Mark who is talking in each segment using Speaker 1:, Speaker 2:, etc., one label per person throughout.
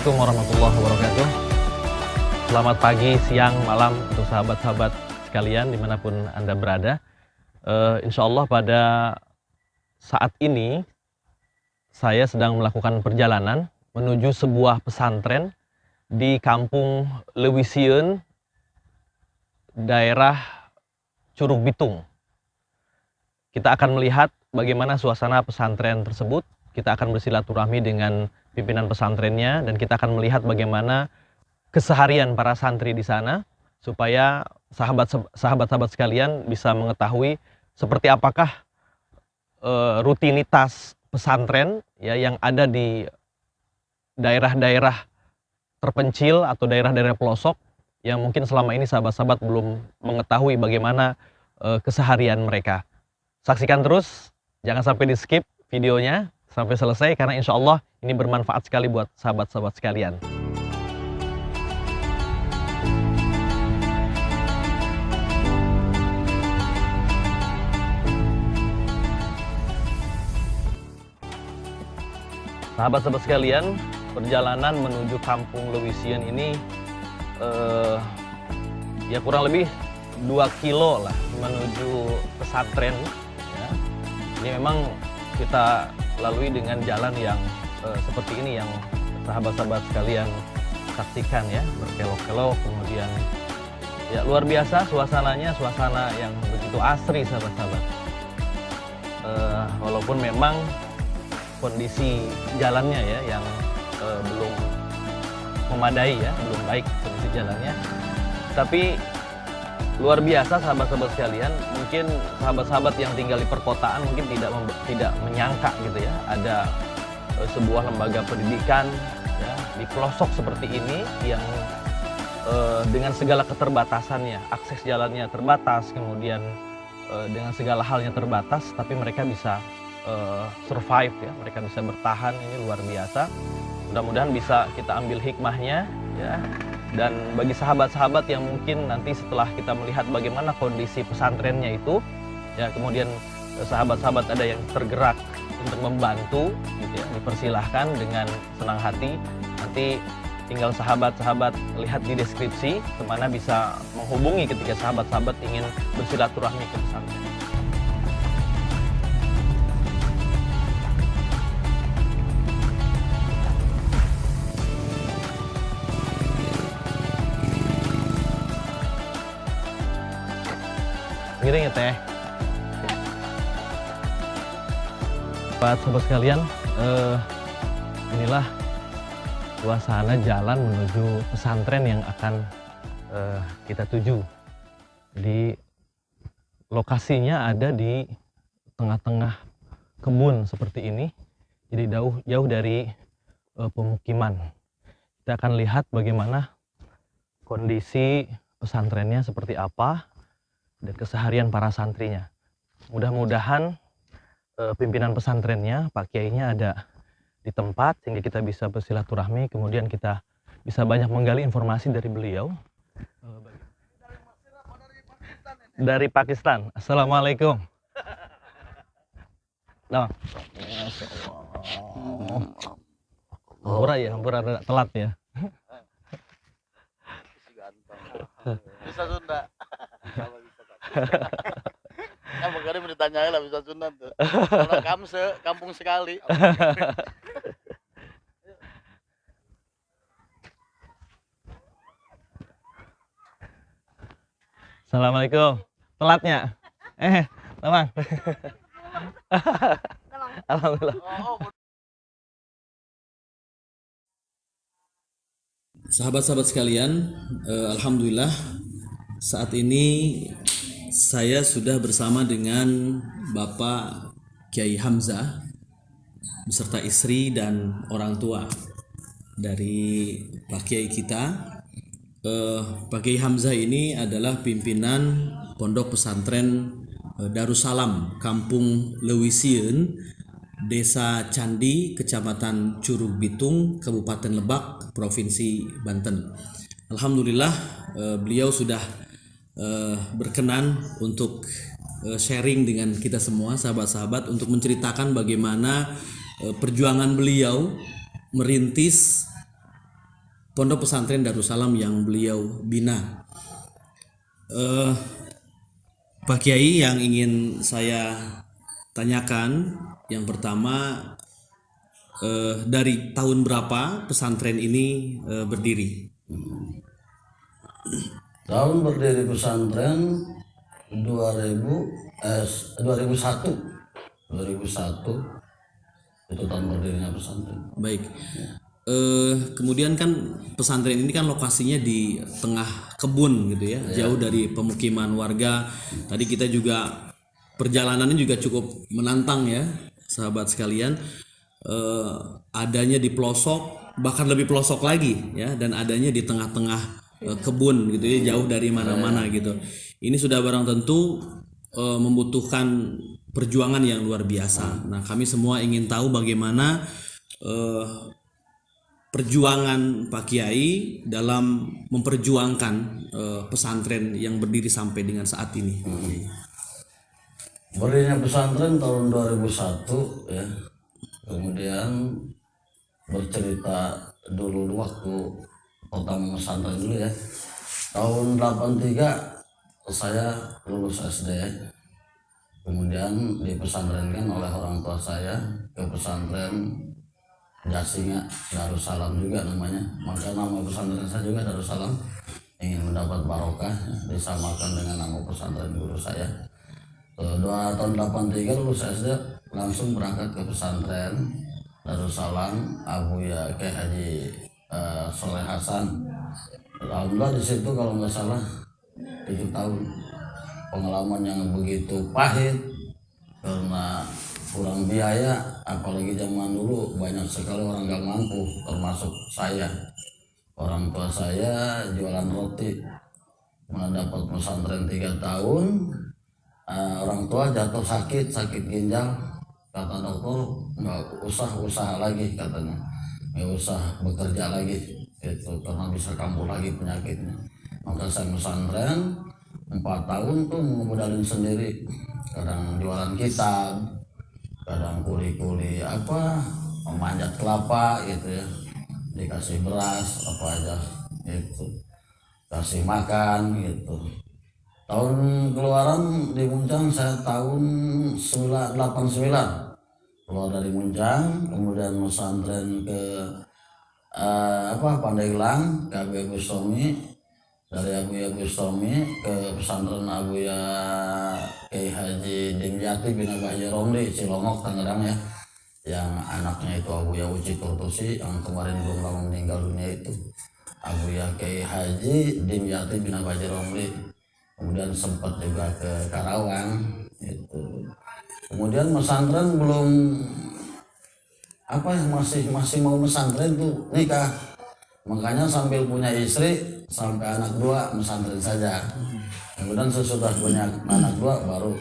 Speaker 1: Assalamualaikum warahmatullahi wabarakatuh. Selamat pagi, siang, malam untuk sahabat-sahabat sekalian dimanapun Anda berada. Insya Allah pada saat ini saya sedang melakukan perjalanan menuju sebuah pesantren di kampung Lewisieun, daerah Curug Bitung. Kita akan melihat bagaimana suasana pesantren tersebut. Kita akan bersilaturahmi dengan pimpinan pesantrennya dan kita akan melihat bagaimana keseharian para santri di sana supaya sahabat-sahabat sekalian bisa mengetahui seperti apakah rutinitas pesantren ya yang ada di daerah-daerah terpencil atau daerah-daerah pelosok yang mungkin selama ini sahabat-sahabat belum mengetahui bagaimana keseharian mereka. Saksikan terus, jangan sampai di skip videonya sampai selesai karena insya Allah ini bermanfaat sekali buat sahabat-sahabat sekalian. Sahabat-sahabat sekalian, perjalanan menuju kampung Lewisieun ini ya kurang lebih 2 kilo lah menuju pesantren ya. Ini memang kita lalui dengan jalan yang seperti ini yang sahabat-sahabat sekalian saksikan ya, berkelok-kelok, kemudian ya luar biasa suasananya, suasana yang begitu asri sahabat-sahabat. Walaupun memang kondisi jalannya ya yang belum memadai ya, belum baik kondisi jalannya, tapi luar biasa sahabat-sahabat sekalian. Mungkin sahabat-sahabat yang tinggal di perkotaan mungkin tidak menyangka gitu ya ada sebuah lembaga pendidikan ya di pelosok seperti ini yang dengan segala keterbatasannya, akses jalannya terbatas, kemudian dengan segala halnya terbatas, tapi mereka bisa survive ya, mereka bisa bertahan. Ini luar biasa. Mudah-mudahan bisa kita ambil hikmahnya ya. Dan bagi sahabat-sahabat yang mungkin nanti setelah kita melihat bagaimana kondisi pesantrennya itu ya, kemudian sahabat-sahabat ada yang tergerak untuk membantu gitu ya, dipersilahkan dengan senang hati. Nanti tinggal sahabat-sahabat lihat di deskripsi kemana bisa menghubungi ketika sahabat-sahabat ingin bersilaturahmi ke pesantren. Giring ya teh. Sahabat sekalian, inilah suasana jalan menuju pesantren yang akan kita tuju. Di lokasinya ada di tengah-tengah kebun seperti ini, jadi jauh dari pemukiman. Kita akan lihat bagaimana kondisi pesantrennya seperti apa dan keseharian para santrinya. Mudah-mudahan pimpinan pesantrennya, Pak Kiainya ada di tempat sehingga kita bisa bersilaturahmi, kemudian kita bisa banyak menggali informasi dari beliau. Dari Pakistan. Assalamualaikum. Nah, hampura ya, hampura telat ya.
Speaker 2: Bisa Sunda. Kan makanya ditanyai lah bisa Sunda tuh. Kalau kamu kampung sekali.
Speaker 1: Assalamualaikum. Telatnya? Teman. Alhamdulillah.
Speaker 3: Sahabat-sahabat sekalian, alhamdulillah saat ini saya sudah bersama dengan Bapak Kiai Hamzah beserta istri dan orang tua dari Pak Kiai kita. Pak Kiai Hamzah ini adalah pimpinan Pondok Pesantren Darussalam Kampung Lewisieun, Desa Candi, Kecamatan Curug Bitung, Kabupaten Lebak, Provinsi Banten. Alhamdulillah beliau sudah berkenan untuk sharing dengan kita semua sahabat-sahabat untuk menceritakan bagaimana perjuangan beliau merintis Pondok Pesantren Darussalam yang beliau bina. Pak Kiai, yang ingin saya tanyakan yang pertama, dari tahun berapa pesantren ini berdiri?
Speaker 4: Tahun berdiri pesantren 2001 itu tahun berdirinya pesantren.
Speaker 3: Baik. Kemudian kan pesantren ini kan lokasinya di tengah kebun gitu ya, jauh dari pemukiman warga. Tadi kita juga perjalanannya juga cukup menantang ya, sahabat sekalian. Adanya di pelosok, bahkan lebih pelosok lagi ya, dan adanya di tengah-tengah kebun gitu ya, jauh dari mana-mana gitu. Ini sudah barang tentu membutuhkan perjuangan yang luar biasa. Nah, kami semua ingin tahu bagaimana perjuangan Pak Kiai dalam memperjuangkan pesantren yang berdiri sampai dengan saat ini.
Speaker 4: Berdirinya pesantren tahun 2001 ya. Kemudian bercerita dulu waktu pertama pesantren dulu ya. Tahun 83 saya lulus SD. Kemudian dipesantrenkan oleh orang tua saya ke pesantren Jasinga Darussalam juga namanya. Maka nama pesantren saya juga Darussalam. Ingin mendapat barokah, disamakan dengan nama pesantren guru saya. Tahun 83 lulus SD, langsung berangkat ke pesantren Darussalam Abuya Kyai Haji Soleh Hasan. Alhamdulillah di situ kalau nggak salah 7 tahun. Pengalaman yang begitu pahit karena kurang biaya, apalagi zaman dulu banyak sekali orang nggak mampu, termasuk saya. Orang tua saya jualan roti, mendapat pesantren 3 tahun. Orang tua jatuh sakit ginjal, kata dokter nggak usah usaha lagi, katanya nggak usah bekerja lagi itu karena bisa kambuh lagi penyakitnya. Maka saya pesantren 4 tahun tuh modalin sendiri, kadang jualan kitab, kadang kuli-kuli apa, memanjat kelapa gitu ya, dikasih beras apa aja gitu, kasih makan gitu. Tahun keluaran di Muncang saya tahun 89 keluar dari Muncang, kemudian pesantren ke Pandeglang ke Abuya Bustami, dari Abuya Bustami ke pesantren Abuya Kyai Haji Dimyati bin Haji Romli Cilongok Tangerang ya, yang anaknya itu Abuya Uci Kurtusi yang kemarin belum lama meninggal dunia itu, Abuya Kyai Haji Dimyati bin Haji Romli. Kemudian sempat juga ke Karawang itu. Kemudian pesantren belum masih mau pesantren tuh nikah. Makanya sambil punya istri sampai anak 2 pesantren saja. Kemudian sesudah punya anak 2 baru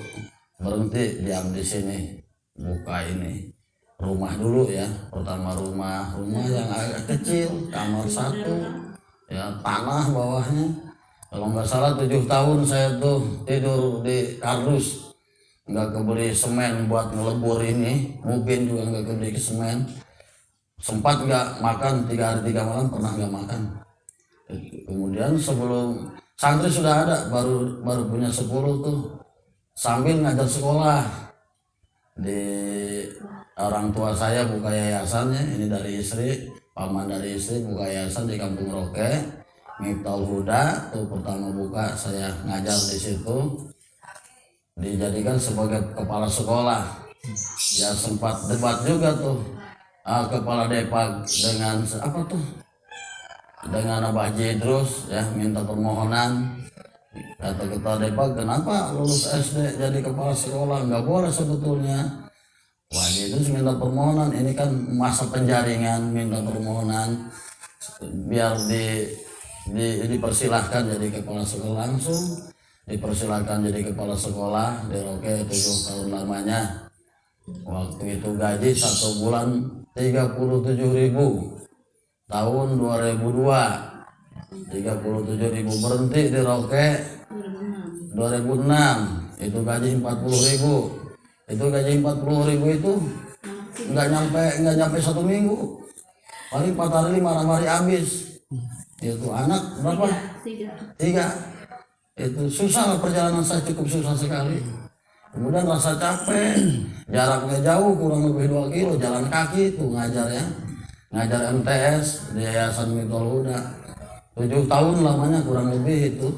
Speaker 4: berhenti diam di sini, buka ini rumah dulu ya. Pertama rumah yang agak kecil, kamar 1 ya, tanah bawahnya. Kalau nggak salah 7 tahun saya tuh tidur di kardus, nggak kebeli semen buat ngelebur ini, mungkin juga nggak kebeli semen. Sempat nggak makan 3 hari 3 malam, pernah nggak makan. Kemudian sebelum santri sudah ada, baru punya 10 tuh, sambil ngajar sekolah. Di orang tua saya buka yayasannya, ini dari istri, paman dari istri buka yayasan di Kampung Roke. Miftahul Huda tuh pertama buka, saya ngajar di situ, dijadikan sebagai kepala sekolah. Ya sempat debat juga tuh kepala Depag dengan dengan Abah Jedrus ya, minta permohonan. Kata ketua Depag, kenapa lulus SD jadi kepala sekolah? Nggak boleh sebetulnya. Wah, Jedrus minta permohonan, ini kan masa penjaringan, minta permohonan biar dipersilahkan jadi kepala sekolah, langsung dipersilahkan jadi kepala sekolah di Roke 7 tahun lamanya. Waktu itu gaji 1 bulan 37.000. Tahun 2002 37.000, berhenti di Roke 2006 itu gaji 40.000. Itu gaji 40.000 itu nggak nyampe 1 minggu, paling 4 hari 5 hari habis. Itu anak berapa? Tiga. Itu susah lah, perjalanan saya cukup susah sekali. Kemudian rasa capek, jaraknya jauh kurang lebih 2 kilo, jalan kaki itu ngajar ya. Ngajar MTS di Yayasan Mitol Huda. 7 tahun lamanya kurang lebih itu.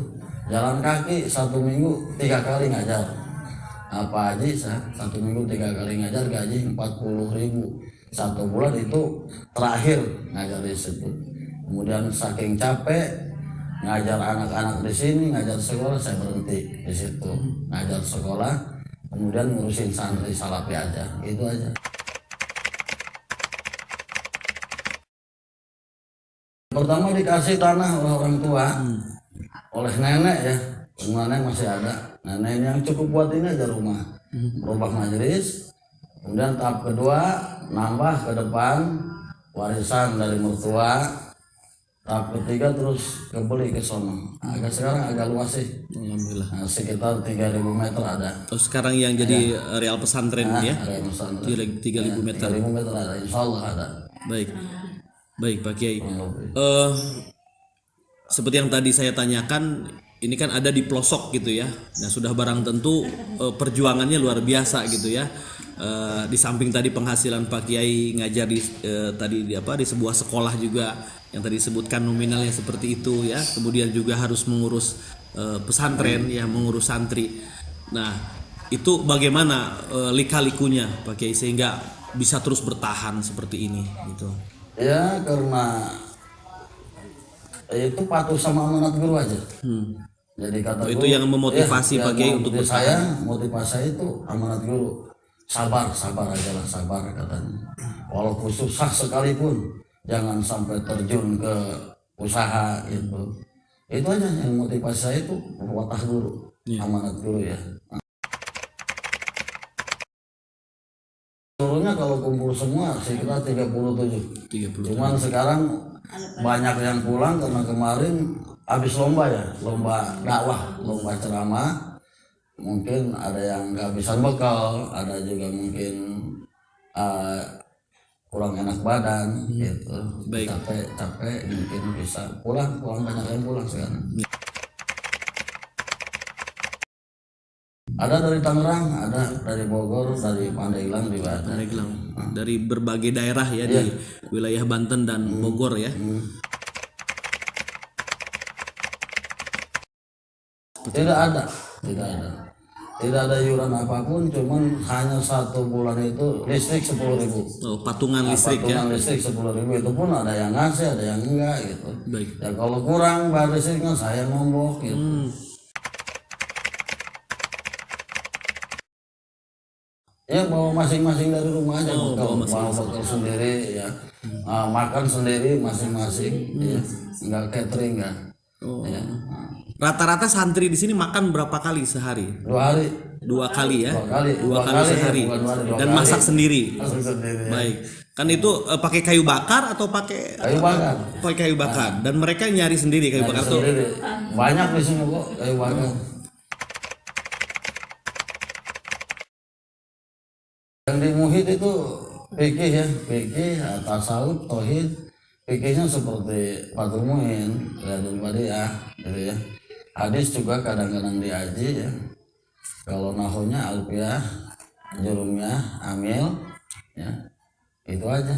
Speaker 4: Jalan kaki 1 minggu 3 kali ngajar. Apa aja saya 1 minggu 3 kali ngajar, gaji 40.000. 1 bulan itu terakhir ngajar di situ. Kemudian saking capek ngajar anak-anak di sini, ngajar sekolah, saya berhenti di situ. Ngajar sekolah, kemudian ngurusin santri salafi aja, itu aja. Pertama dikasih tanah oleh orang tua, oleh nenek ya. Nenek masih ada. Nenek yang cukup buat ini aja rumah, rumah majelis. Kemudian tahap kedua nambah ke depan warisan dari mertua. Tahap ketiga terus kebeli ke sono. Sekarang agak luas sih.
Speaker 3: Alhamdulillah.
Speaker 4: Nah, sekitar 3.000 meter ada.
Speaker 3: Terus sekarang yang jadi real pesantren ya,
Speaker 4: Ada yang pesantren.
Speaker 3: 3.000 meter.
Speaker 4: 3.000 meter ada, insya Allah ada.
Speaker 3: Baik, baik Pak Kiai. Seperti yang tadi saya tanyakan, ini kan ada di pelosok gitu ya. Nah sudah barang tentu perjuangannya luar biasa gitu ya. Di samping tadi penghasilan Pak Kiai ngajar tadi di sebuah sekolah juga yang tadi disebutkan nominalnya seperti itu ya. Kemudian juga harus mengurus pesantren ya, mengurus santri. Nah itu bagaimana lika-likunya Pak Kiai sehingga bisa terus bertahan seperti ini gitu?
Speaker 4: Ya karena itu patuh sama amanat guru aja. Jadi kata
Speaker 3: itu
Speaker 4: guru,
Speaker 3: yang memotivasi Pak Kiai untuk bertahan.
Speaker 4: Saya motivasi saya itu amanat guru. Sabar aja lah, sabar katanya. Walaupun susah sekalipun, jangan sampai terjun ke usaha itu. Itu aja yang motivasi saya itu watah guru, amanat guru ya. Seluruhnya kalau kumpul semua sekitar 37. Cuman sekarang banyak yang pulang karena kemarin habis lomba ya, lomba dakwah, lomba ceramah. Mungkin ada yang kehabisan bekal, ada juga mungkin kurang enak badan gitu. Capek mungkin bisa pulang banyak yang pulang sekarang. Ada dari Tangerang, ada dari Bogor, dari Pandeglang juga ada.
Speaker 3: Dari berbagai daerah ya di wilayah Banten dan Bogor ya.
Speaker 4: Tidak ada iuran apapun, cuman hanya 1 bulan itu listrik 10.000.
Speaker 3: Patungan listrik
Speaker 4: patungan listrik 10.000 itu pun ada yang ngasih, ada yang enggak gitu.
Speaker 3: Baik.
Speaker 4: Ya kalau kurang bayar listriknya saya nombok gitu. Ya bawa masing-masing dari rumah aja, bawa bekal sendiri ya, makan sendiri masing-masing, ya. Enggak catering kan. Ya.
Speaker 3: Rata-rata santri di sini makan berapa kali sehari?
Speaker 4: 2 hari.
Speaker 3: 2 kali ya?
Speaker 4: 2 kali
Speaker 3: sehari.
Speaker 4: Ya, 2
Speaker 3: dan
Speaker 4: kali.
Speaker 3: masak sendiri.
Speaker 4: Ya.
Speaker 3: Baik. Kan itu pakai kayu bakar atau pakai
Speaker 4: Kayu bakar.
Speaker 3: Pakai kayu bakar. Dan mereka nyari sendiri kayu bakar tuh.
Speaker 4: Banyak di sini kok kayu bakar. Yang di Muhid itu fikih ya, fikih, tasawuf, tauhid. Fikihnya seperti Fathul Muin, Riyadul Badiah, gitu ya. Hadis juga kadang-kadang diaji ya. Kalau nahunya alfiah, jurumnya amil, ya itu aja.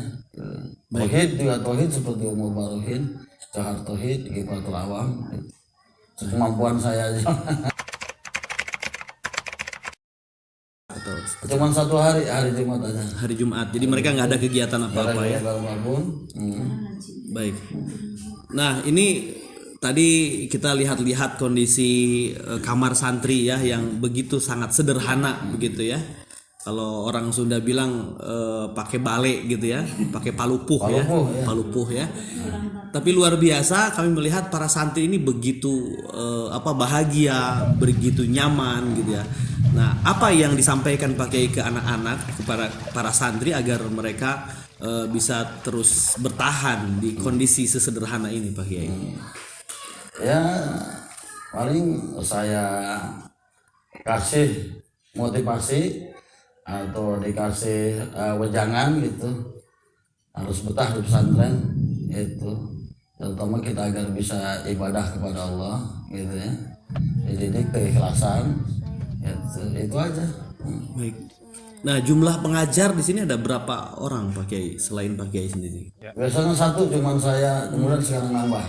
Speaker 4: Tauhid juga tauhid seperti Umul Baruhin, Johar Tauhid, Gifatul Awam. Kemampuan saya aja. Cuman 1 hari, hari Jumat aja.
Speaker 3: Hari Jumat. Jadi mereka nggak ada kegiatan apa-apa ya. Baik. Nah ini tadi kita lihat-lihat kondisi kamar santri ya yang begitu sangat sederhana begitu ya. Kalau orang Sunda bilang pakai bale gitu ya, pakai palupuh ya. Palupuh ya. Tapi luar biasa kami melihat para santri ini begitu bahagia, begitu nyaman gitu ya. Nah, apa yang disampaikan Pak Kiai ke anak-anak, kepada para santri agar mereka bisa terus bertahan di kondisi sesederhana ini Pak Kiai?
Speaker 4: Ya paling saya kasih motivasi atau dikasih wejangan gitu, harus betah di pesantren itu. terutama kita agar bisa ibadah kepada Allah gitu ya. Dididik keikhlasan itu aja.
Speaker 3: Baik. Nah, jumlah pengajar di sini ada berapa orang Pak Kiai selain Pak Kiai sendiri?
Speaker 4: Biasanya satu cuman saya, kemudian sekarang nambah.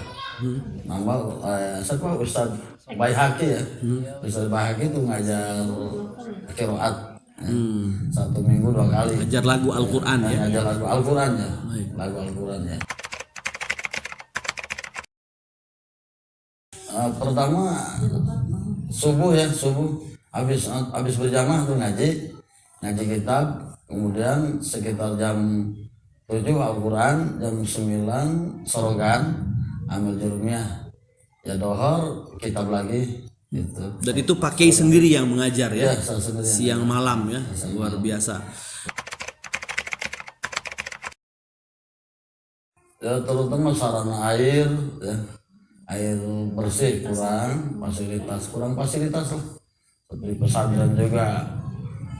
Speaker 4: Siapa Ustadz Baihaqi ya. Ustadz Baihaqi itu ngajar qiraat. Satu minggu 2 kali.
Speaker 3: Ngajar lagu Al-Qur'an ya.
Speaker 4: Ngajar lagu Al-Qur'an ya. Lagu Al-Qur'an ya. Pertama subuh habis berjamaah tuh ngaji kitab, kemudian sekitar jam 7 Al-Quran, jam 9 sorogan ambil jurumiyah, ya dohor kitab lagi gitu.
Speaker 3: Dan itu Pak Kiai sendiri yang mengajar ya,
Speaker 4: Ya, saya sendiri yang
Speaker 3: siang malam ya, luar biasa.
Speaker 4: Ya terutama sarana air ya, air bersih kurang, fasilitas lah. Seperti pesantren juga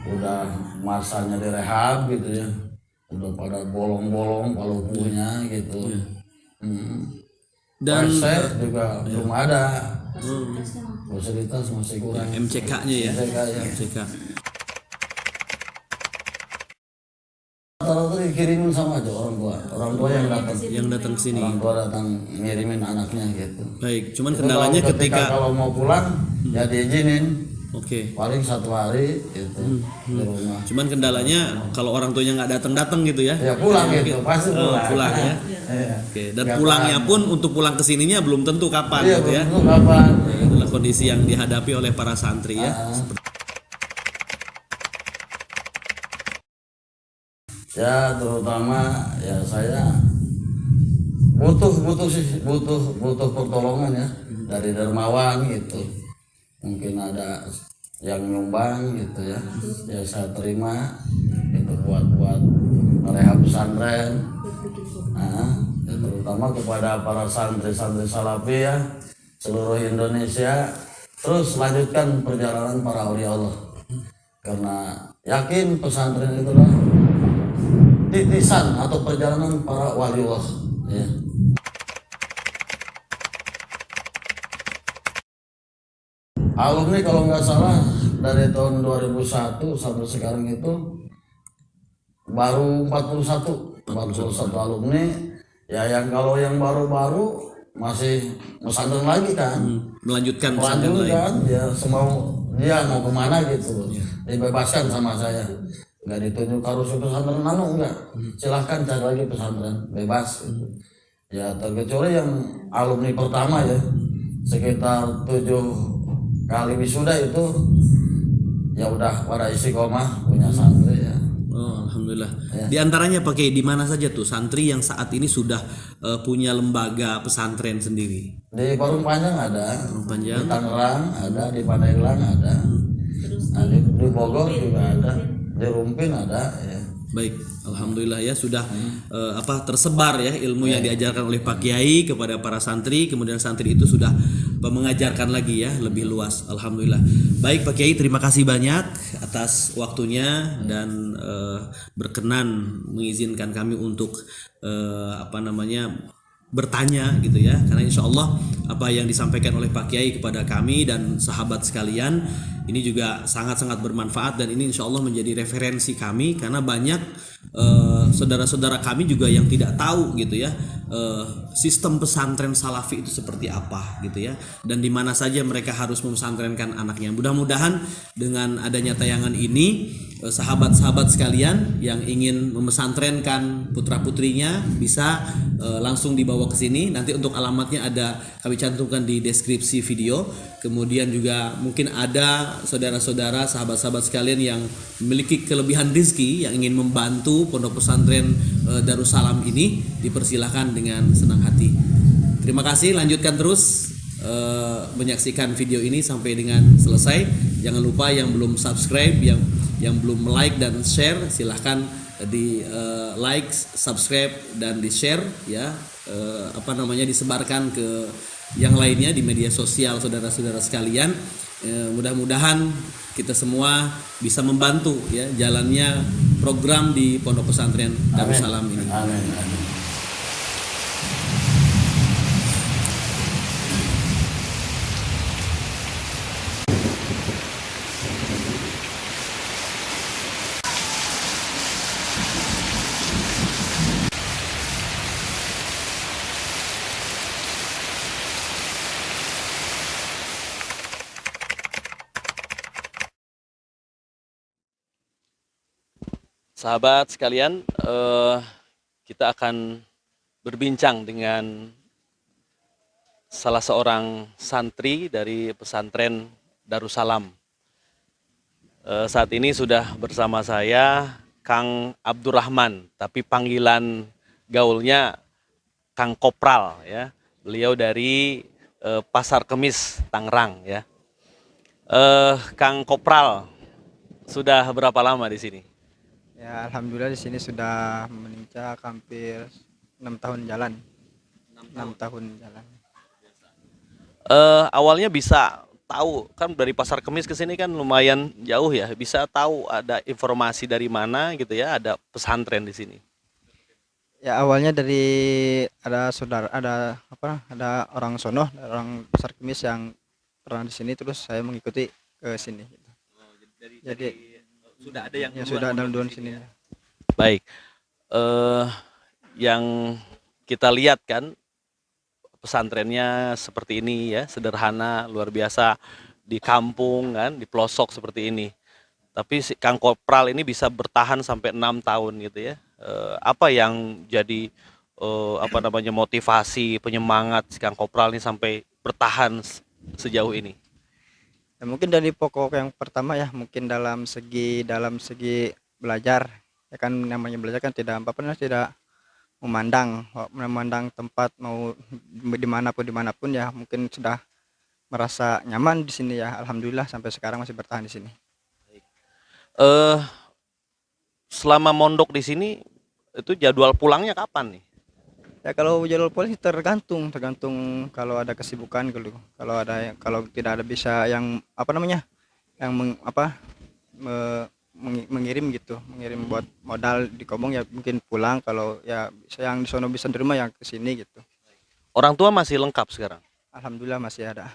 Speaker 4: udah masanya direhab gitu ya, udah pada bolong-bolong palupunya gitu.
Speaker 3: Dan
Speaker 4: WC juga belum ada, fasilitas masih kurang.
Speaker 3: MCK-nya ya.
Speaker 4: MCK ya.
Speaker 3: MCK.
Speaker 4: Rata-rata dikirimin sama aja orang tua yang datang.
Speaker 3: Yang datang ke sini.
Speaker 4: Orang tua datang ngirimin anaknya gitu.
Speaker 3: Baik, cuman
Speaker 4: Itu
Speaker 3: kendalanya
Speaker 4: kalau
Speaker 3: ketika
Speaker 4: kalau mau pulang ya diizinin.
Speaker 3: Oke.
Speaker 4: Paling 1 hari gitu di rumah.
Speaker 3: Cuman kendalanya kalau orang tuanya nggak datang gitu ya.
Speaker 4: Ya pulang gitu, pasti pulang.
Speaker 3: Pulang ya.
Speaker 4: Iya.
Speaker 3: Oke, dan pulangnya pun untuk pulang ke sininya belum tentu kapan
Speaker 4: Iya,
Speaker 3: gitu ya.
Speaker 4: belum tahu kapan.
Speaker 3: Itulah kondisi yang dihadapi oleh para santri ya.
Speaker 4: Ya terutama ya saya butuh pertolongan ya dari dermawan gitu. Mungkin ada yang nyumbang gitu ya, ya saya terima itu buat rehab pesantren. Nah, ya terutama kepada para santri-santri salafi ya seluruh Indonesia, terus lanjutkan perjalanan para aulia Allah, karena yakin pesantren itulah titisan atau perjalanan para waliullah ya. Alumni kalau nggak salah dari tahun 2001 sampai sekarang itu baru 41 alumni ya, yang kalau yang baru-baru masih pesantren lagi kan,
Speaker 3: Melanjutkan pesantren lain.
Speaker 4: kan ya, dia mau kemana gitu, dibebaskan sama saya, nggak ditunjuk harus ke pesantren enggak, silahkan cari lagi pesantren bebas gitu. Ya terkecuali yang alumni pertama ya sekitar 7 kali wisuda itu ya udah pada istiqomah punya santri ya.
Speaker 3: Oh, alhamdulillah. Di antaranya pakai di mana saja tuh santri yang saat ini sudah punya lembaga pesantren sendiri?
Speaker 4: Di Parung Panjang ada,
Speaker 3: Panjang.
Speaker 4: di Tangerang ada, di Pandeglang ada, nah, di Bogor juga ada, di Rumpin ada ya.
Speaker 3: Baik, alhamdulillah ya sudah tersebar ya ilmu yang diajarkan oleh Pak Kiai kepada para santri, kemudian santri itu sudah mengajarkan lagi ya lebih luas. Alhamdulillah. Baik Pak Kiai, terima kasih banyak atas waktunya dan berkenan mengizinkan kami untuk bertanya gitu ya, karena insya Allah apa yang disampaikan oleh Pak Kiai kepada kami dan sahabat sekalian ini juga sangat-sangat bermanfaat, dan ini insya Allah menjadi referensi kami, karena banyak saudara-saudara kami juga yang tidak tahu gitu ya sistem pesantren salafi itu seperti apa gitu ya, dan di mana saja mereka harus memesantrenkan anaknya. Mudah-mudahan dengan adanya tayangan ini sahabat-sahabat sekalian yang ingin memesantrenkan putra-putrinya bisa langsung dibawa ke sini. Nanti untuk alamatnya ada kami cantumkan di deskripsi video. Kemudian juga mungkin ada saudara-saudara, sahabat-sahabat sekalian yang memiliki kelebihan rezeki yang ingin membantu pondok pesantren Darussalam ini, dipersilahkan dengan senang hati. Terima kasih, lanjutkan terus menyaksikan video ini sampai dengan selesai. Jangan lupa yang belum subscribe, yang belum like dan share, silahkan di like, subscribe dan di share ya, disebarkan ke yang lainnya di media sosial saudara-saudara sekalian. Mudah-mudahan kita semua bisa membantu ya jalannya program di Pondok Pesantren Darussalam ini.
Speaker 4: Amin.
Speaker 1: Sahabat sekalian, kita akan berbincang dengan salah seorang santri dari pesantren Darussalam. Saat ini sudah bersama saya Kang Abdurrahman, tapi panggilan gaulnya Kang Kopral ya. Beliau dari Pasar Kemis Tangerang ya. Kang Kopral sudah berapa lama di sini?
Speaker 5: Ya, alhamdulillah di sini sudah menginjak hampir 6 tahun jalan. 6 tahun jalan.
Speaker 1: Awalnya bisa tahu kan dari Pasar Kemis ke sini kan lumayan jauh ya, bisa tahu ada informasi dari mana gitu ya, ada pesantren di sini.
Speaker 5: Ya, awalnya dari ada orang sono, orang Pasar Kemis yang pernah di sini, terus saya mengikuti ke sini gitu. Jadi
Speaker 1: sudah ada yang
Speaker 5: ya sudah dalam duluan sini.
Speaker 1: Baik, yang kita lihat kan pesantrennya seperti ini ya, sederhana, luar biasa di kampung kan, di pelosok seperti ini. Tapi si Kang Kopral ini bisa bertahan sampai 6 tahun gitu ya. Apa yang jadi motivasi, penyemangat si Kang Kopral ini sampai bertahan sejauh ini?
Speaker 5: Ya, mungkin dari pokok yang pertama ya, mungkin dalam segi belajar. Ya kan namanya belajar kan tidak tidak memandang tempat, mau dimanapun ya, mungkin sudah merasa nyaman di sini ya, alhamdulillah sampai sekarang masih bertahan di sini.
Speaker 1: Eh, Selama mondok di sini itu jadwal pulangnya kapan nih?
Speaker 5: Ya kalau jadwal pulang sih tergantung kalau ada kesibukan gitu, kalau tidak ada bisa yang mengirim gitu, mengirim buat modal di Kobong ya mungkin pulang, kalau ya bisa yang di sono bisa nerima yang ke sini gitu.
Speaker 1: Orang tua masih lengkap sekarang.
Speaker 5: Alhamdulillah masih ada.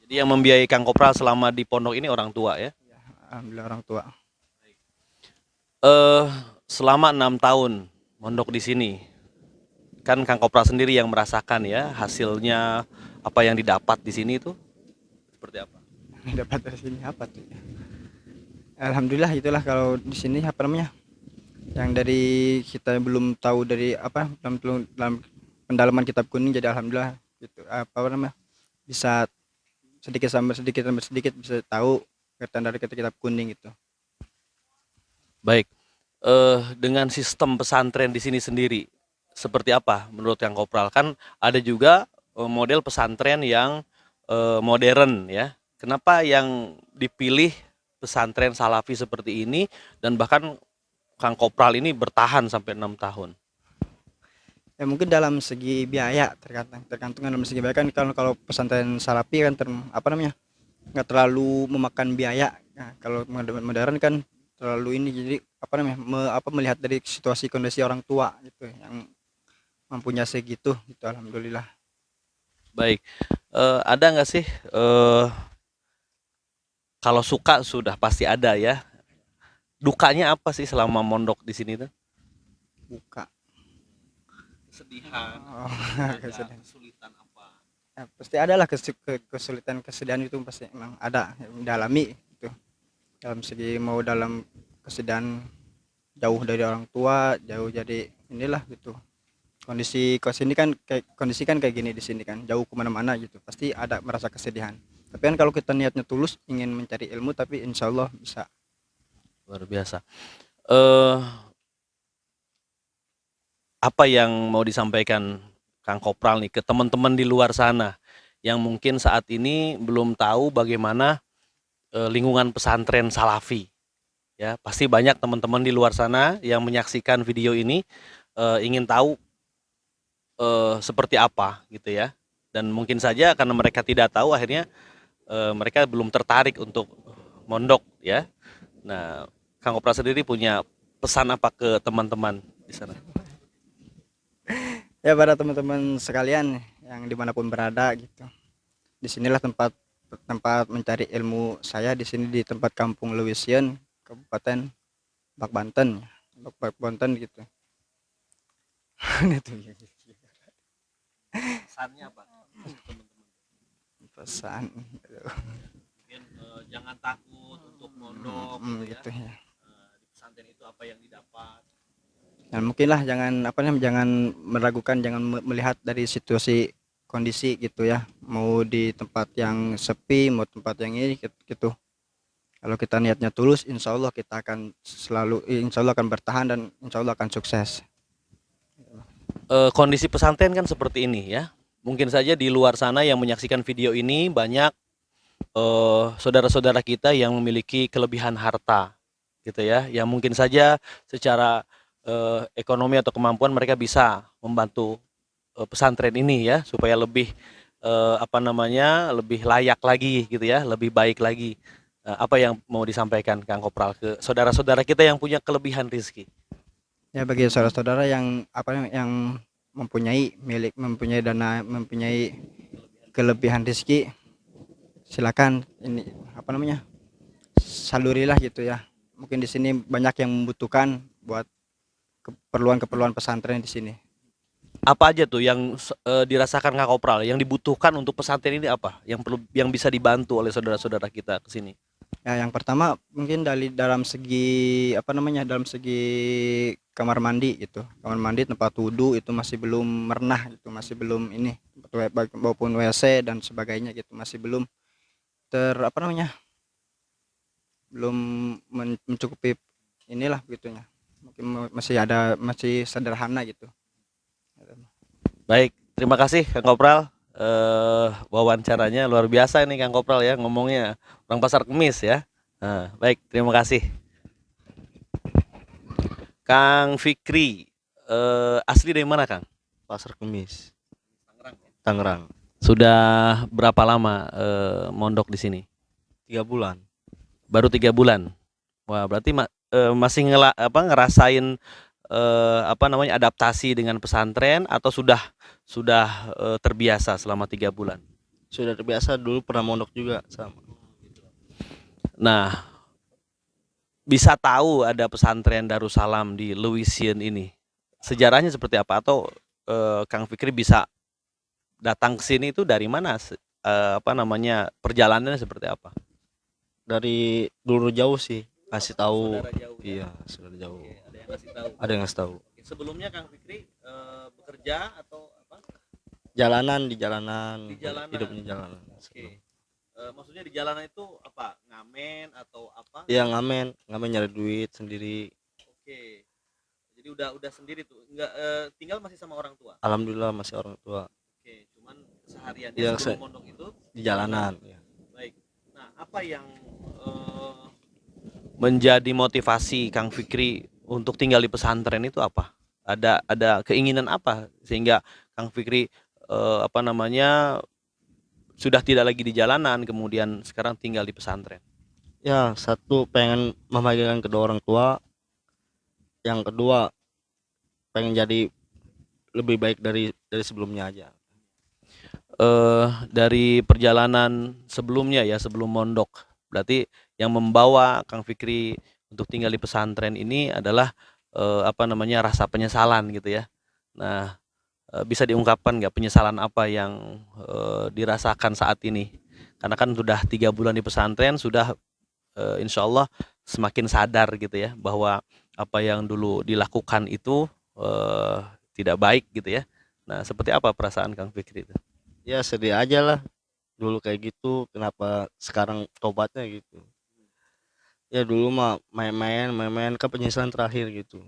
Speaker 1: Jadi yang membiayai Kang Kopral selama di pondok ini orang tua ya.
Speaker 5: Ya, alhamdulillah orang tua.
Speaker 1: Selama 6 tahun mondok di sini, kan Kang Kopral sendiri yang merasakan ya hasilnya, apa yang didapat di sini itu seperti apa?
Speaker 5: Dapat dari sini apa tuh? Alhamdulillah itulah, kalau di sini yang dari kita belum tahu dari dalam pendalaman kitab kuning, jadi alhamdulillah gitu, bisa sedikit sampai sedikit bisa tahu kegiatan dari kitab kuning itu.
Speaker 1: Baik, dengan sistem pesantren di sini sendiri seperti apa menurut Kang Kopral? Kan ada juga model pesantren yang modern ya. Kenapa yang dipilih pesantren Salafi seperti ini, dan bahkan Kang Kopral ini bertahan sampai 6 tahun?
Speaker 5: Ya mungkin dalam segi biaya, tergantung dalam segi biaya kan, kalau pesantren Salafi kan nggak terlalu memakan biaya. Nah, kalau modern kan terlalu ini, jadi melihat dari situasi kondisi orang tua gitu yang mampunya segitu gitu, alhamdulillah.
Speaker 1: Baik, ada nggak sih kalau suka sudah pasti ada ya, dukanya apa sih selama mondok di sini tuh?
Speaker 5: Buka.
Speaker 1: Kesedihan,
Speaker 5: Oh, kesedihan.
Speaker 1: kesulitan apa?
Speaker 5: Ya, pasti ada lah kesulitan, kesedihan itu pasti emang ada yang dialami gitu. Dalam kesedihan, jauh dari orang tua, jauh jadi inilah gitu. Kondisi kayak gini di sini kan, jauh kemana-mana gitu, pasti ada merasa kesedihan. Tapi kan kalau kita niatnya tulus ingin mencari ilmu, tapi insya Allah bisa.
Speaker 1: Luar biasa. Apa yang mau disampaikan Kang Kopral nih ke teman-teman di luar sana yang mungkin saat ini belum tahu bagaimana lingkungan pesantren Salafi? Ya, pasti banyak teman-teman di luar sana yang menyaksikan video ini ingin tahu seperti apa gitu ya. Dan mungkin saja karena mereka tidak tahu, akhirnya mereka belum tertarik untuk mondok ya. Nah, Kang Kopral sendiri punya pesan apa ke teman-teman di sana?
Speaker 5: Ya, pada teman-teman sekalian yang dimanapun berada gitu, disinilah tempat mencari ilmu saya, di sini di tempat kampung Lewisian, Kabupaten Bak Banten, gitu.
Speaker 1: Pesannya apa?
Speaker 5: Pesan
Speaker 1: Mungkin jangan takut untuk mondok
Speaker 5: gitu ya.
Speaker 1: Di pesantren
Speaker 3: itu apa yang didapat?
Speaker 5: Dan mungkinlah jangan meragukan, jangan melihat dari situasi kondisi gitu ya, mau di tempat yang sepi mau tempat yang ini gitu. Kalau kita niatnya tulus, insya Allah kita akan insya Allah akan bertahan dan insya Allah akan sukses.
Speaker 1: Kondisi pesantren kan seperti ini ya. Mungkin saja di luar sana yang menyaksikan video ini banyak saudara-saudara kita yang memiliki kelebihan harta gitu ya, yang mungkin saja secara ekonomi atau kemampuan mereka bisa membantu pesantren ini ya, supaya lebih lebih layak lagi gitu ya, lebih baik lagi. Apa yang mau disampaikan Kang Kopral ke saudara-saudara kita yang punya kelebihan rezeki?
Speaker 5: Ya, bagi saudara-saudara yang yang mempunyai dana, mempunyai kelebihan rezeki, silakan ini salurilah gitu ya. Mungkin di sini banyak yang membutuhkan buat keperluan pesantren di sini.
Speaker 1: Apa aja tuh yang dirasakan Kang Kopral, yang dibutuhkan untuk pesantren ini apa? Yang bisa dibantu oleh saudara-saudara kita ke sini?
Speaker 5: Ya, yang pertama mungkin dalam segi dalam segi kamar mandi gitu. Kamar mandi, tempat wudhu itu masih belum merenah gitu, masih belum ini, maupun WC dan sebagainya gitu, masih belum belum mencukupi inilah begitunya. Mungkin masih sederhana gitu.
Speaker 1: Baik, terima kasih Kang Kopral. Wawancaranya luar biasa ini Kang Kopral ya, ngomongnya orang Pasar Kemis ya. Baik, terima kasih. Kang Fikri, asli dari mana Kang?
Speaker 6: Pasar Kemis, Tangerang.
Speaker 1: Sudah berapa lama mondok di sini?
Speaker 6: 3 bulan.
Speaker 1: Baru 3 bulan. Wah, berarti masih ngerasain adaptasi dengan pesantren atau sudah terbiasa selama 3 bulan?
Speaker 6: Sudah terbiasa, dulu pernah mondok juga sama.
Speaker 1: Nah, bisa tahu ada pesantren Darussalam di Lewisian ini. Sejarahnya seperti apa, atau Kang Fikri bisa datang ke sini itu dari mana? Perjalanannya seperti apa?
Speaker 6: Dari dulu jauh sih, kasih tahu.
Speaker 1: Saudara jauh, ya?
Speaker 6: Iya, saudara jauh.
Speaker 1: Oke, ada yang ngasih tahu.
Speaker 6: Ada yang ngasih tahu.
Speaker 1: Sebelumnya Kang Fikri bekerja atau apa?
Speaker 6: Di jalanan.
Speaker 1: Di jalanan.
Speaker 6: Hidupnya jalanan.
Speaker 1: Oke. Maksudnya di jalanan itu apa? Ngamen atau apa?
Speaker 6: Iya, ngamen nyari duit sendiri.
Speaker 1: Oke. Jadi udah sendiri tuh. Enggak tinggal masih sama orang tua.
Speaker 6: Alhamdulillah masih orang tua.
Speaker 1: Oke, cuman sehariannya
Speaker 6: Iya,
Speaker 1: sebelum mondok itu
Speaker 6: Di jalanan. Ya.
Speaker 1: baik. Nah, apa yang menjadi motivasi Kang Fikri untuk tinggal di pesantren itu apa? Ada keinginan apa sehingga Kang Fikri sudah tidak lagi di jalanan, kemudian sekarang tinggal di pesantren?
Speaker 6: Ya, satu pengen membahagiakan kedua orang tua. Yang kedua pengen jadi lebih baik dari sebelumnya aja.
Speaker 1: Dari perjalanan sebelumnya ya, sebelum mondok, berarti yang membawa Kang Fikri untuk tinggal di pesantren ini adalah rasa penyesalan gitu ya. Nah, bisa diungkapkan nggak penyesalan apa yang dirasakan saat ini? Karena kan sudah 3 bulan di pesantren, sudah insya Allah semakin sadar gitu ya, bahwa apa yang dulu dilakukan itu tidak baik gitu ya. Nah, seperti apa perasaan Kang Fikri itu?
Speaker 6: Ya, sedih aja lah. Dulu kayak gitu, kenapa sekarang tobatnya gitu. Ya dulu mah main-main ke penyesalan terakhir gitu.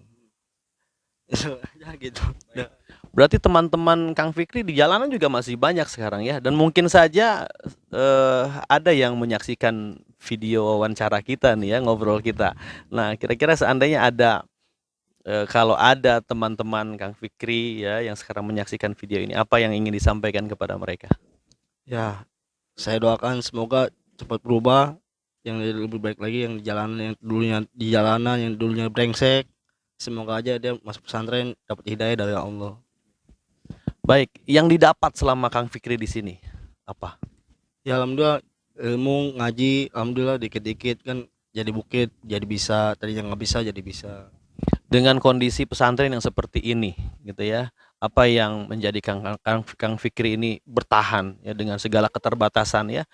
Speaker 6: Itu aja gitu. Udah.
Speaker 1: Berarti teman-teman Kang Fikri di jalanan juga masih banyak sekarang ya, dan mungkin saja ada yang menyaksikan video wawancara kita nih ya, ngobrol kita. Nah, kira-kira seandainya ada kalau ada teman-teman Kang Fikri ya yang sekarang menyaksikan video ini, apa yang ingin disampaikan kepada mereka?
Speaker 6: Ya, saya doakan semoga cepat berubah, yang lebih baik lagi, yang di jalanan, yang dulunya di jalanan, yang dulunya brengsek. Semoga aja dia masuk pesantren dapat hidayah dari Allah.
Speaker 1: Baik, yang didapat selama Kang Fikri di sini apa?
Speaker 6: Ya alhamdulillah, ilmu ngaji alhamdulillah dikit-dikit kan jadi bukit, jadi bisa, tadinya nggak bisa jadi bisa.
Speaker 1: Dengan kondisi pesantren yang seperti ini gitu ya, apa yang menjadikan Kang Fikri ini bertahan ya dengan segala keterbatasan ya,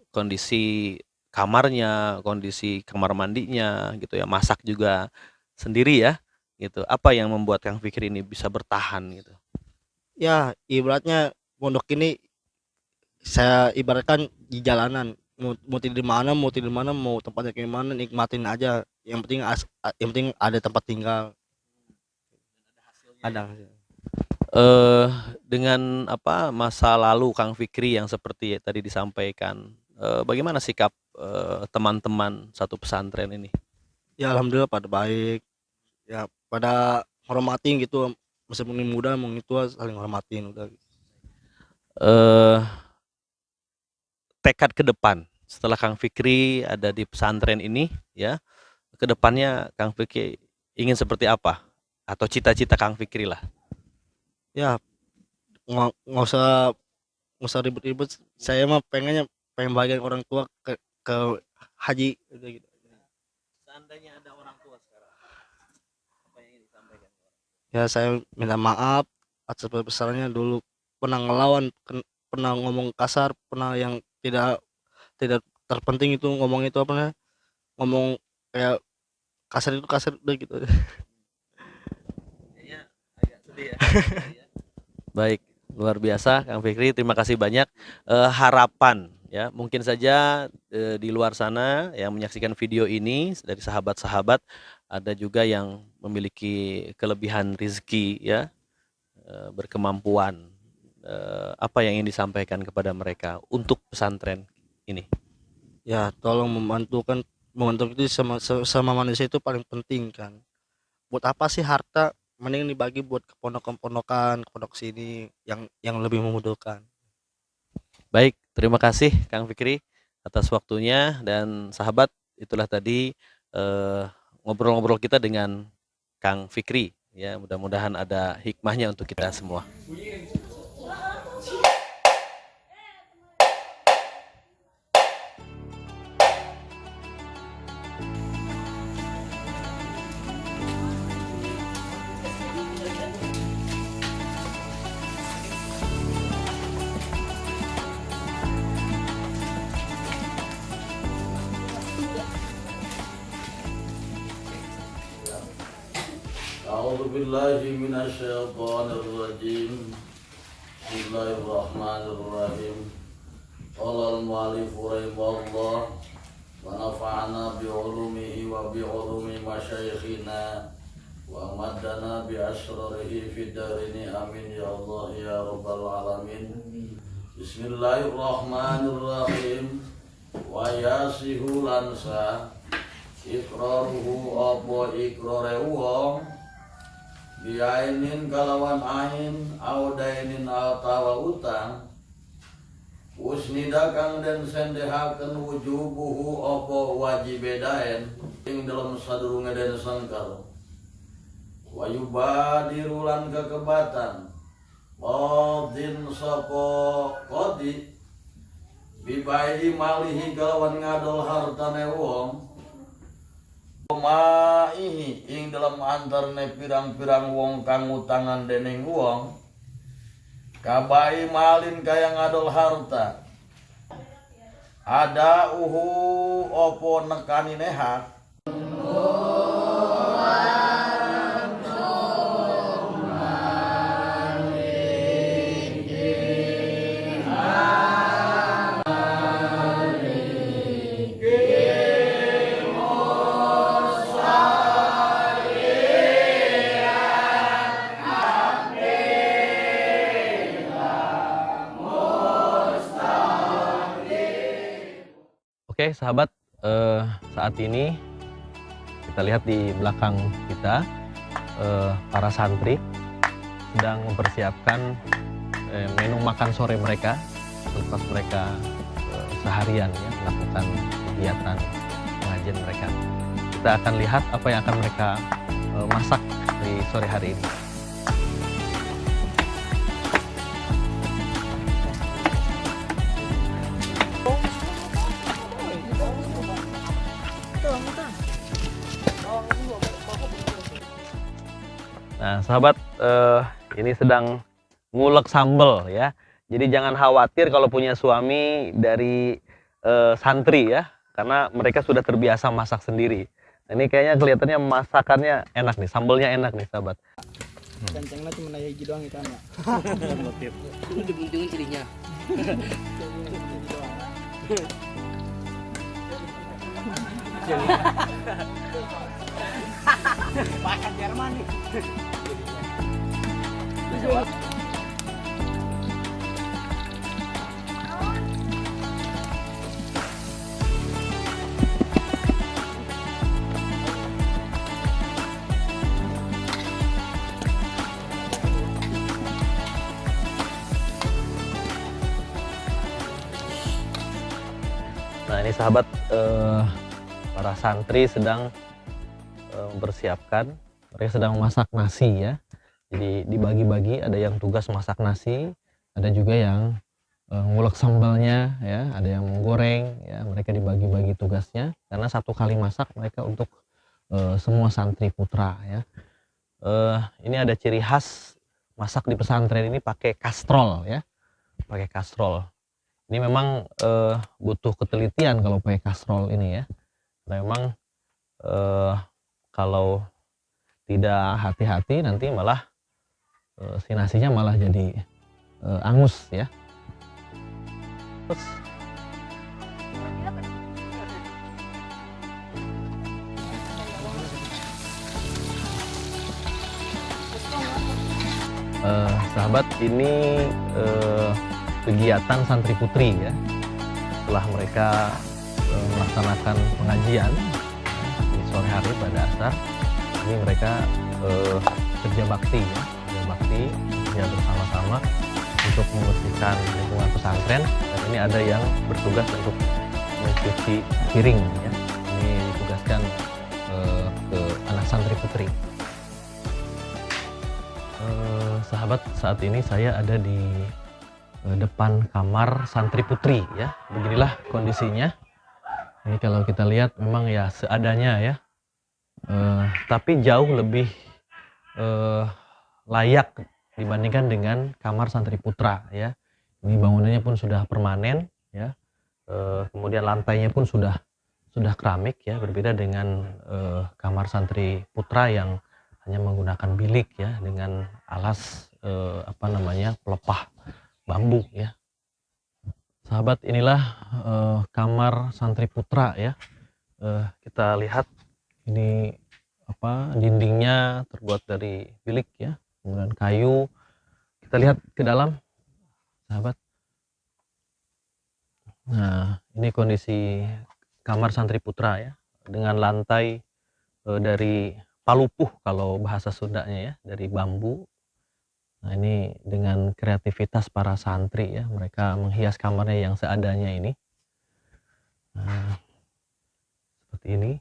Speaker 1: kondisi kamarnya, kondisi kamar mandinya gitu ya, masak juga sendiri ya gitu. Apa yang membuat Kang Fikri ini bisa bertahan gitu?
Speaker 6: Ya ibaratnya pondok ini saya ibaratkan di jalanan, mau tidur di mana, mau tempatnya kayak mana, nikmatin aja, yang penting yang penting ada tempat tinggal, ada.
Speaker 1: Eh dengan apa masa lalu Kang Fikri yang seperti tadi disampaikan, bagaimana sikap teman-teman satu pesantren ini?
Speaker 6: Ya alhamdulillah pada baik, ya pada hormatin gitu, meskipun muda mau tua saling hormatin udah.
Speaker 1: Eh tekad ke depan setelah Kang Fikri ada di pesantren ini ya, ke depannya Kang Fikri ingin seperti apa? Atau cita-cita Kang Fikri lah.
Speaker 6: Ya nggak usah ribet-ribet, saya mah pengen bagian orang tua ke haji udah gitu.
Speaker 1: Seandainya ada orang tua sekarang, apa yang ingin disampaikan?
Speaker 6: Ya saya minta maaf atas besarnya dulu pernah ngelawan, pernah ngomong kasar, pernah yang tidak tidak terpenting itu ngomong itu apa namanya, ngomong kayak kasar udah gitu.
Speaker 1: Kayaknya agak sedih ya. Baik, luar biasa Kang Fikri, terima kasih banyak. Harapan ya, mungkin saja di luar sana yang menyaksikan video ini dari sahabat-sahabat ada juga yang memiliki kelebihan rezeki ya, berkemampuan. Apa yang ingin disampaikan kepada mereka untuk pesantren ini?
Speaker 6: Ya tolong membantu itu sama manusia itu paling penting kan. Buat apa sih harta, mending dibagi buat keponokan pondok sini yang lebih memudahkan.
Speaker 1: Baik, terima kasih Kang Fikri atas waktunya, dan sahabat, itulah tadi ngobrol-ngobrol kita dengan Kang Fikri ya, mudah-mudahan ada hikmahnya untuk kita semua.
Speaker 4: A'udzu billahi minasyaitonir rajim. Bismillahirrahmanirrahim. Qala al-mu'allif rahimahullah wa nafa'ana bi 'ulumihi wa bi 'ulumi masyayikhina wa maddana bi asrarihi fid darini amin ya Allah ya rabbal alamin. Bismillahirrahmanirrahim. Wa yasihu lansa iqraruhu apa iqrare wong biainin kalawan ain audainin atawa utang usnida kang den sendehaken wujubuhu apa wajibedaen ing dalam sadurunge den sangkal wayubadiru lan kekebatan qadin sapa qadi bibai malihi kalawan ngadol hartane wong maihi ing dalam antarne pirang-pirang wong kang utangan dening wong kabai malin kaya ngadol harta ada opo nekanine hak
Speaker 1: Oke sahabat, saat ini kita lihat di belakang kita para santri sedang mempersiapkan menu makan sore mereka selepas mereka seharian ya, melakukan kegiatan pengajian mereka. Kita akan lihat apa yang akan mereka masak di sore hari ini. Nah, sahabat, ini sedang ngulek sambel ya. Jadi jangan khawatir kalau punya suami dari santri ya. karena mereka sudah terbiasa masak sendiri. Nah, ini kayaknya kelihatannya masakannya enak nih, sambalnya enak nih sahabat.
Speaker 5: Kencengnya cuma naya hiji doang itu anak.
Speaker 7: Itu ujungnya cirinya.
Speaker 5: Makan Jerman nih.
Speaker 1: Nah ini sahabat, para santri sedang mempersiapkan, mereka sedang memasak nasi ya. Jadi dibagi-bagi, ada yang tugas masak nasi, ada juga yang ngulek sambalnya ya, ada yang menggoreng ya. Mereka dibagi-bagi tugasnya karena satu kali masak mereka untuk semua santri putra ya. Ini ada ciri khas masak di pesantren ini pakai kastrol ya, pakai kastrol. Ini memang butuh ketelitian kalau pakai kastrol ini ya. Nah, memang kalau tidak hati-hati nanti malah si nasinya malah jadi angus ya. Terus sahabat, ini kegiatan santri putri ya. Setelah mereka melaksanakan pengajian di sore hari pada asar, ini mereka kerja bakti ya, kerja bakti, kerja bersama-sama untuk membersihkan lingkungan pesantren. Dan ini ada yang bertugas untuk mencuci piring ya. Ini ditugaskan ke anak santri putri. Sahabat, saat ini saya ada di depan kamar santri putri ya. Beginilah kondisinya. Ini kalau kita lihat memang ya seadanya ya, tapi jauh lebih layak dibandingkan dengan kamar santri putra ya. Ini bangunannya pun sudah permanen ya, kemudian lantainya pun sudah keramik ya, berbeda dengan kamar santri putra yang hanya menggunakan bilik ya, dengan alas pelepah bambu ya. Sahabat, inilah kamar santri putra ya. Kita lihat ini dindingnya terbuat dari bilik ya, kemudian kayu. Kita lihat ke dalam sahabat. Nah, ini kondisi kamar santri putra ya, dengan lantai dari palupuh kalau bahasa Sundanya ya, dari bambu. Nah, ini dengan kreativitas para santri ya, mereka menghias kamarnya yang seadanya ini. Nah, seperti ini.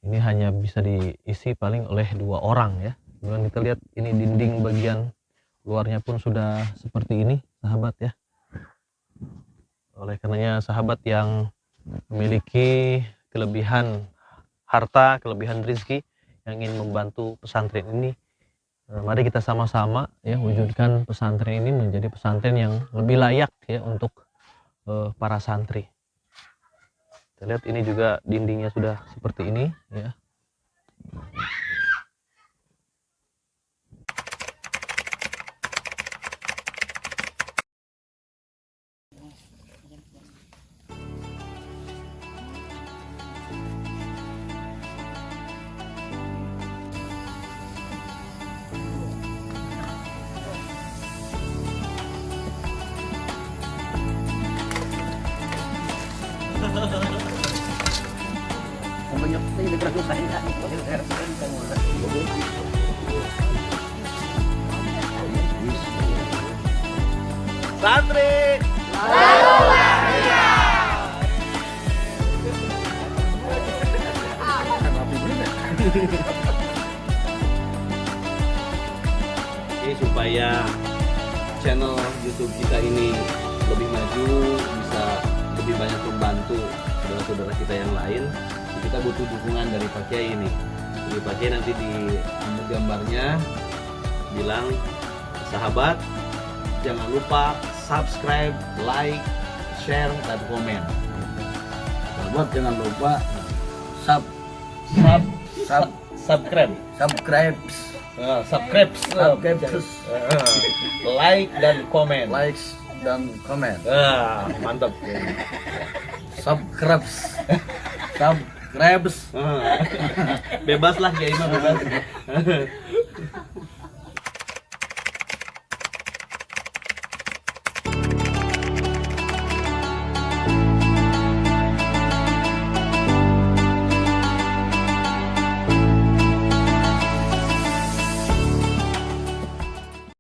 Speaker 1: Ini hanya bisa diisi paling oleh 2 orang ya. Kemudian kita lihat ini dinding bagian luarnya pun sudah seperti ini sahabat ya. Oleh karenanya sahabat yang memiliki kelebihan harta, kelebihan rezeki, yang ingin membantu pesantren ini, mari kita sama-sama ya wujudkan pesantren ini menjadi pesantren yang lebih layak ya untuk para santri. Kita lihat ini juga dindingnya sudah seperti ini ya.
Speaker 2: Santri
Speaker 3: Oke, supaya channel YouTube kita ini lebih maju, bisa lebih banyak membantu saudara-saudara kita yang lain, kita butuh dukungan dari Pak Kiai ini. Jadi Pak Kiai nanti di gambarnya bilang, sahabat jangan lupa subscribe, like, share, dan komen.
Speaker 4: buat jangan lupa sub
Speaker 1: Sub,
Speaker 4: sub
Speaker 1: subscribe.
Speaker 4: subscribe
Speaker 1: Subscribe. Like dan komen.
Speaker 4: likes dan komen
Speaker 1: Mantap.
Speaker 4: subscribe
Speaker 1: Bebas lah Kiai mah bebas.